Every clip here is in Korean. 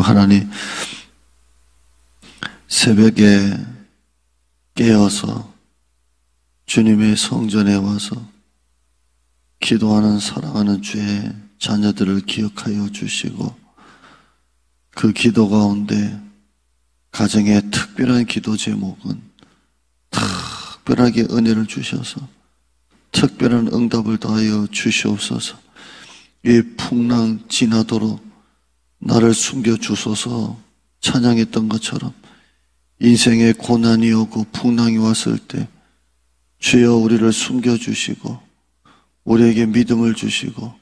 하나님, 새벽에 깨어서 주님의 성전에 와서 기도하는 사랑하는 주의 자녀들을 기억하여 주시고, 그 기도 가운데 가정의 특별한 기도 제목은 특별하게 은혜를 주셔서 특별한 응답을 더하여 주시옵소서. 이 풍랑 지나도록 나를 숨겨주소서 찬양했던 것처럼 인생의 고난이 오고 풍랑이 왔을 때 주여 우리를 숨겨주시고 우리에게 믿음을 주시고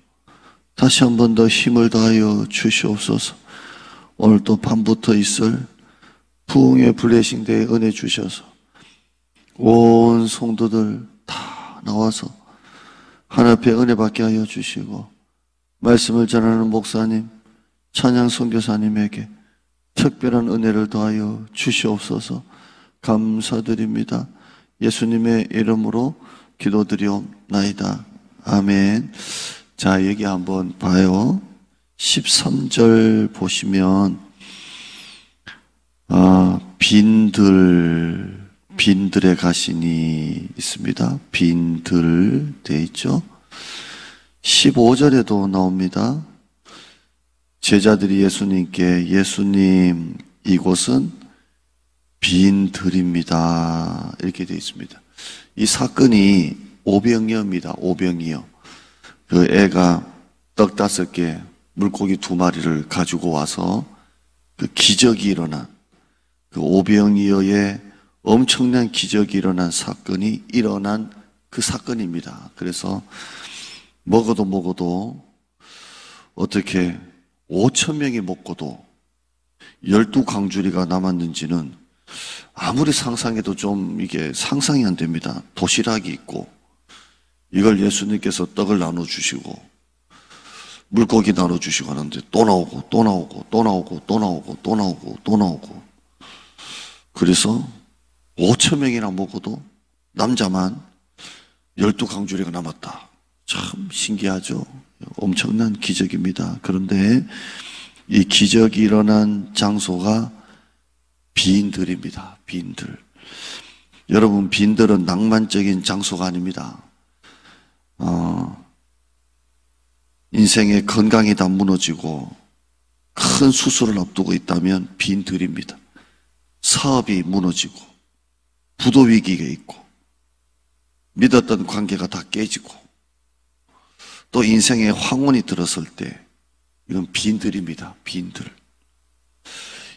다시 한 번 더 힘을 다하여 주시옵소서. 오늘 또 밤부터 있을 부흥의 블레싱 데이 은혜 주셔서 온 성도들 다 나와서 하나님 앞에 은혜 받게 하여 주시고, 말씀을 전하는 목사님, 찬양 선교사님에게 특별한 은혜를 더하여 주시옵소서. 감사드립니다. 예수님의 이름으로 기도드리옵나이다. 아멘. 자, 여기 한번 봐요. 13절 보시면 빈들에 가시니 있습니다. 빈들 돼 있죠. 15절에도 나옵니다. 제자들이 예수님께, 예수님, 이곳은 빈들입니다, 이렇게 되어 있습니다. 이 사건이 오병이어입니다. 오병이어. 그 애가 떡 5개, 물고기 2마리를 가지고 와서 그 기적이 일어난, 그 오병이어의 엄청난 기적이 일어난 사건이 일어난 그 사건입니다. 그래서 먹어도 어떻게 5,000명이 먹고도 12강주리가 남았는지는 아무리 상상해도 좀 이게 상상이 안 됩니다. 도시락이 있고 이걸 예수님께서 떡을 나눠주시고 물고기 나눠주시고 하는데 또 나오고 또 나오고 또 나오고 또 나오고 또 나오고 또 나오고, 그래서 5,000명이나 먹어도 남자만 12강주리가 남았다. 참 신기하죠. 엄청난 기적입니다. 그런데 이 기적이 일어난 장소가 빈들입니다. 빈들. 여러분, 빈들은 낭만적인 장소가 아닙니다. 인생의 건강이 다 무너지고 큰 수술을 앞두고 있다면 빈들입니다. 사업이 무너지고 부도 위기가 있고 믿었던 관계가 다 깨지고 또 인생의 황혼이 들었을 때 이건 빈들입니다. 빈들.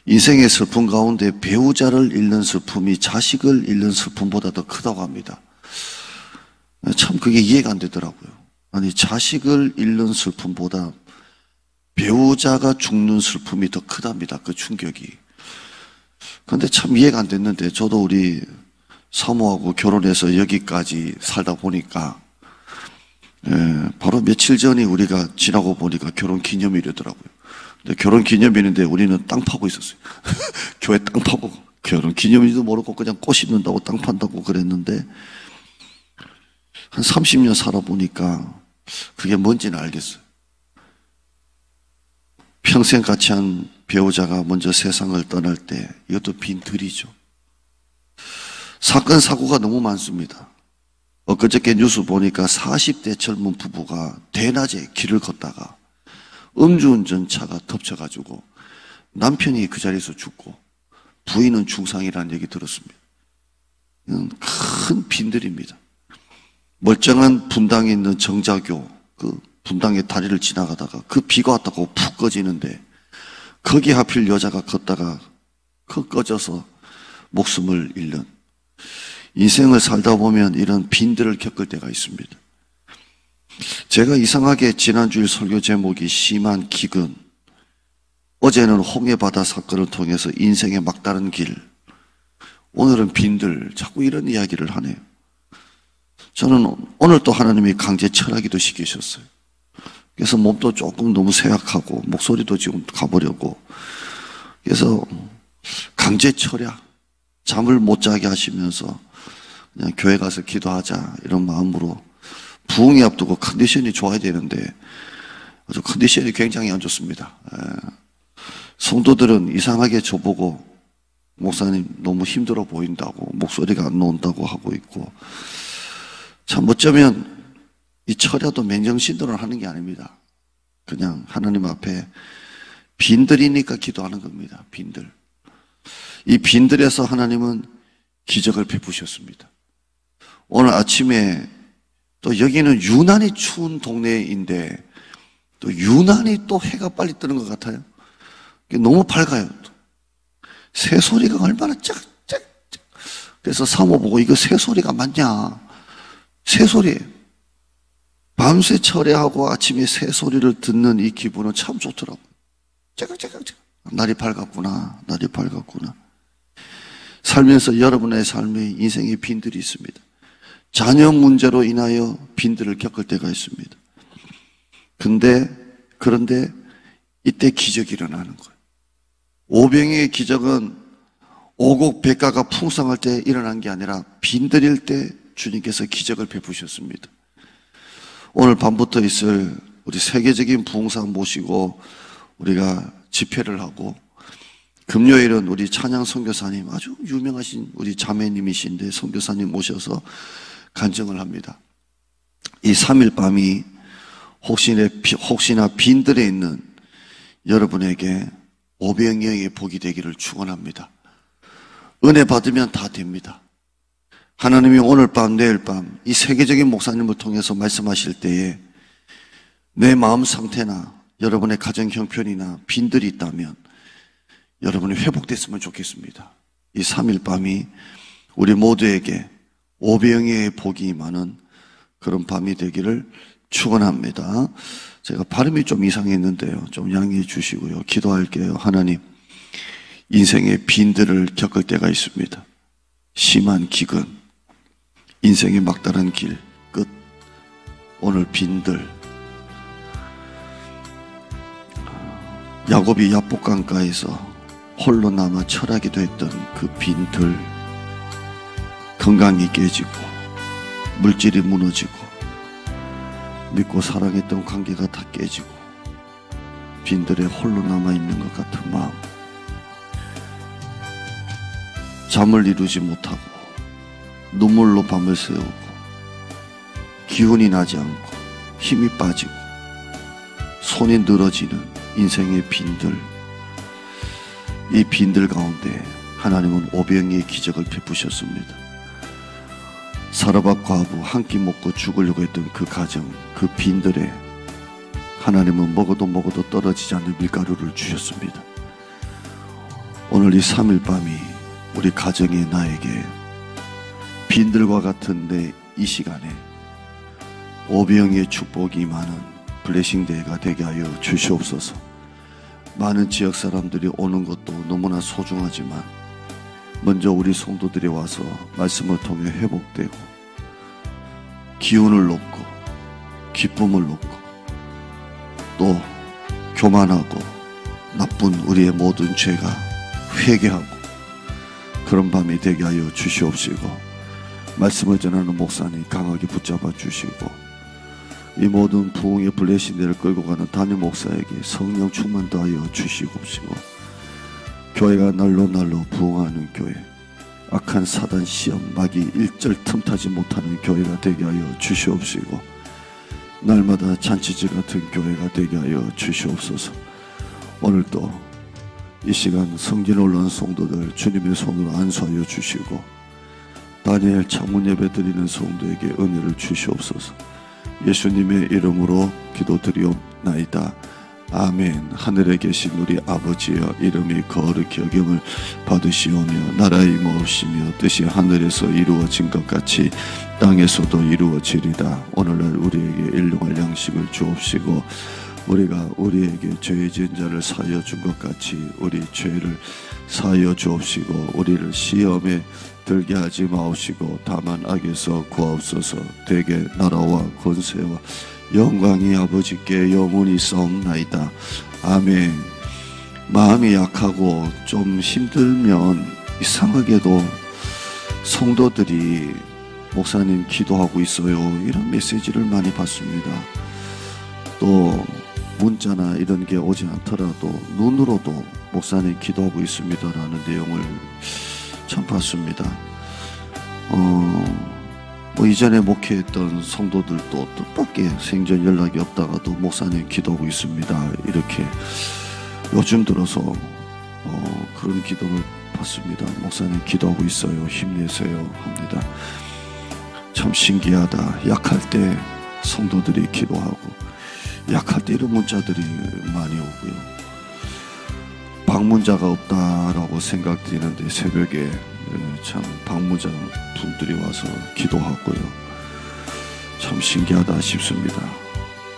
인생의 슬픔 가운데 배우자를 잃는 슬픔이 자식을 잃는 슬픔보다 더 크다고 합니다. 참 그게 이해가 안 되더라고요. 아니, 자식을 잃는 슬픔보다 배우자가 죽는 슬픔이 더 크답니다. 그 충격이. 그런데 참 이해가 안 됐는데, 저도 우리 사모하고 결혼해서 여기까지 살다 보니까 바로 며칠 전에 우리가 지나고 보니까 결혼 기념일이더라고요. 근데 결혼 기념일인데 우리는 땅 파고 있었어요. 교회 땅 파고 결혼 기념일도 모르고 그냥 꽃 심는다고 땅 판다고 그랬는데 한 30년 살아보니까 그게 뭔지는 알겠어요. 평생 같이 한 배우자가 먼저 세상을 떠날 때 이것도 빈들이죠. 사건 사고가 너무 많습니다. 엊그저께 뉴스 보니까 40대 젊은 부부가 대낮에 길을 걷다가 음주운전차가 덮쳐가지고 남편이 그 자리에서 죽고 부인은 중상이라는 얘기 들었습니다. 이건 큰 빈들입니다. 멀쩡한 분당에 있는 정자교, 그 분당의 다리를 지나가다가 그 비가 왔다고 푹 꺼지는데 거기 하필 여자가 걷다가 그 꺼져서 목숨을 잃는, 인생을 살다 보면 이런 빈들을 겪을 때가 있습니다. 제가 이상하게 지난주일 설교 제목이 심한 기근, 어제는 홍해바다 사건을 통해서 인생의 막다른 길, 오늘은 빈들, 자꾸 이런 이야기를 하네요. 저는 오늘 또 하나님이 강제 철학기도 시키셨어요. 그래서 몸도 조금 너무 쇠약하고 목소리도 지금 가버렸고, 그래서 강제 철학, 잠을 못 자게 하시면서 그냥 교회 가서 기도하자 이런 마음으로, 부흥이 앞두고 컨디션이 좋아야 되는데 아주 컨디션이 굉장히 안 좋습니다. 성도들은 이상하게 저보고 목사님 너무 힘들어 보인다고, 목소리가 안 나온다고 하고 있고, 참 어쩌면 이 철야도 맨정신으로 하는 게 아닙니다. 그냥 하나님 앞에 빈들이니까 기도하는 겁니다. 빈들. 이 빈들에서 하나님은 기적을 베푸셨습니다. 오늘 아침에 또 여기는 유난히 추운 동네인데 또 유난히 또 해가 빨리 뜨는 것 같아요. 너무 밝아요. 새소리가 얼마나 짝짝짝. 그래서 사모 보고 이거 새소리가 맞냐? 새소리예요. 밤새 철야하고 아침에 새소리를 듣는 이 기분은 참 좋더라고요. 짝짝짝짝. 날이 밝았구나. 날이 밝았구나. 살면서 여러분의 삶에 인생의 빈들이 있습니다. 자녀 문제로 인하여 빈들을 겪을 때가 있습니다. 그런데 이때 기적이 일어나는 거예요. 오병이의 기적은 오곡백과가 풍성할 때 일어난 게 아니라 빈들일 때 주님께서 기적을 베푸셨습니다. 오늘 밤부터 있을 우리 세계적인 부흥사 모시고 우리가 집회를 하고, 금요일은 우리 찬양 선교사님, 아주 유명하신 우리 자매님이신데 선교사님 모셔서 간증을 합니다. 이 3일 밤이 혹시나 빈들에 있는 여러분에게 오병이어의 복이 되기를 축원합니다. 은혜 받으면 다 됩니다. 하나님이 오늘 밤 내일 밤 이 세계적인 목사님을 통해서 말씀하실 때에 내 마음 상태나 여러분의 가정 형편이나 빈들이 있다면 여러분이 회복됐으면 좋겠습니다. 이 3일 밤이 우리 모두에게 오병이어의 복이 임하는 그런 밤이 되기를 축원합니다. 제가 발음이 좀 이상했는데요, 좀 양해해 주시고요. 기도할게요. 하나님, 인생의 빈들을 겪을 때가 있습니다. 심한 기근, 인생의 막다른 길 끝, 오늘 빈들. 야곱이 야복강가에서 홀로 남아 철하기도 했던 그 빈들, 건강이 깨지고 물질이 무너지고 믿고 사랑했던 관계가 다 깨지고 빈들에 홀로 남아있는 것 같은 마음, 잠을 이루지 못하고 눈물로 밤을 새우고 기운이 나지 않고 힘이 빠지고 손이 늘어지는 인생의 빈들, 이 빈들 가운데 하나님은 오병이의 기적을 베푸셨습니다. 사르밧 과부 한 끼 먹고 죽으려고 했던 그 가정, 그 빈들에 하나님은 먹어도 떨어지지 않는 밀가루를 주셨습니다. 오늘 이 3일 밤이 우리 가정의 나에게 빈들과 같은 내 이 시간에 오병이의 축복이 많은 블레싱 데이가 되게 하여 주시옵소서. 많은 지역 사람들이 오는 것도 너무나 소중하지만 먼저 우리 성도들이 와서 말씀을 통해 회복되고 기운을 얻고 기쁨을 얻고 또 교만하고 나쁜 우리의 모든 죄가 회개하고 그런 밤이 되게 하여 주시옵시고, 말씀을 전하는 목사님 강하게 붙잡아 주시고 이 모든 부흥의 블레싱들을 끌고 가는 담임 목사에게 성령 충만 더하여 주시옵시고, 교회가 날로 부흥하는 교회, 악한 사단 시험 마귀 일절 틈타지 못하는 교회가 되게 하여 주시옵시고, 날마다 잔치질 같은 교회가 되게 하여 주시옵소서. 오늘도 이 시간 성전에 올라온 성도들 주님의 손으로 안수하여 주시고, 다니엘 창문 예배 드리는 성도에게 은혜를 주시옵소서. 예수님의 이름으로 기도드리옵나이다. 아멘. 하늘에 계신 우리 아버지여, 이름이 거룩히 여김을 받으시오며 나라의 임하옵시며 뜻이 하늘에서 이루어진 것 같이 땅에서도 이루어지리다. 오늘날 우리에게 일용할 양식을 주옵시고, 우리가 우리에게 죄 지은 자를 사하여 준 것 같이 우리 죄를 사하여 주옵시고, 우리를 시험에 들게 하지 마옵시고 다만 악에서 구하옵소서. 대개 나라와 권세와 영광이 아버지께 영원히 있사옵나이다. 아멘. 마음이 약하고 좀 힘들면 이상하게도 성도들이 목사님 기도하고 있어요, 이런 메시지를 많이 받습니다. 또 문자나 이런 게 오지 않더라도 눈으로도 목사님 기도하고 있습니다라는 내용을 참 봤습니다. 이전에 목회했던 성도들도 뜻밖의 생전 연락이 없다가도 목사님 기도하고 있습니다, 이렇게 요즘 들어서 그런 기도를 받습니다. 목사님 기도하고 있어요, 힘내세요 합니다. 참 신기하다. 약할 때 성도들이 기도하고, 약할 때 이런 문자들이 많이 오고요. 방문자가 없다라고 생각되는데 새벽에 참 방문자 분들이 와서 기도하고요. 참 신기하다 싶습니다.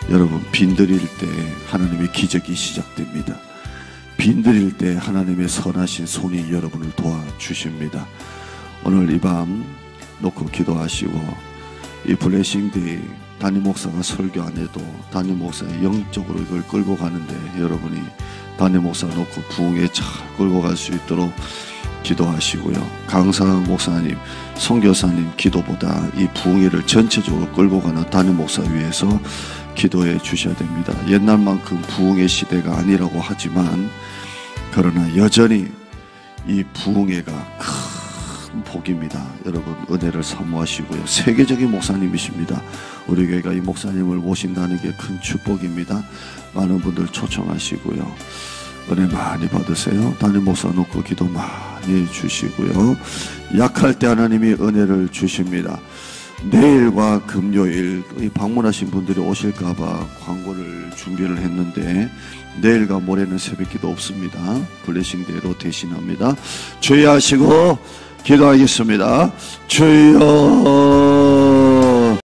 여러분, 빈들일 때 하나님의 기적이 시작됩니다. 빈들일 때 하나님의 선하신 손이 여러분을 도와주십니다. 오늘 이 밤 놓고 기도하시고, 이 블레싱데이 담임 목사가 설교 안 해도 담임 목사가 영적으로 이걸 끌고 가는데 여러분이 담임 목사 놓고 부흥에 잘 끌고 갈 수 있도록 기도하시고요. 강사 목사님, 선교사님 기도보다 이 부흥회를 전체적으로 끌고 가는 담임 목사 위해서 기도해 주셔야 됩니다. 옛날만큼 부흥회 시대가 아니라고 하지만, 그러나 여전히 이 부흥회가 큰 복입니다. 여러분, 은혜를 사모하시고요. 세계적인 목사님이십니다. 우리 교회가 이 목사님을 모신다는 게 큰 축복입니다. 많은 분들 초청하시고요. 은혜 많이 받으세요. 담임 목사 놓고 기도 많이 해주시고요. 약할 때 하나님이 은혜를 주십니다. 내일과 금요일 방문하신 분들이 오실까봐 광고를 준비를 했는데, 내일과 모레는 새벽기도 없습니다. 블레싱데이로 대신합니다. 주의하시고 기도하겠습니다. 주여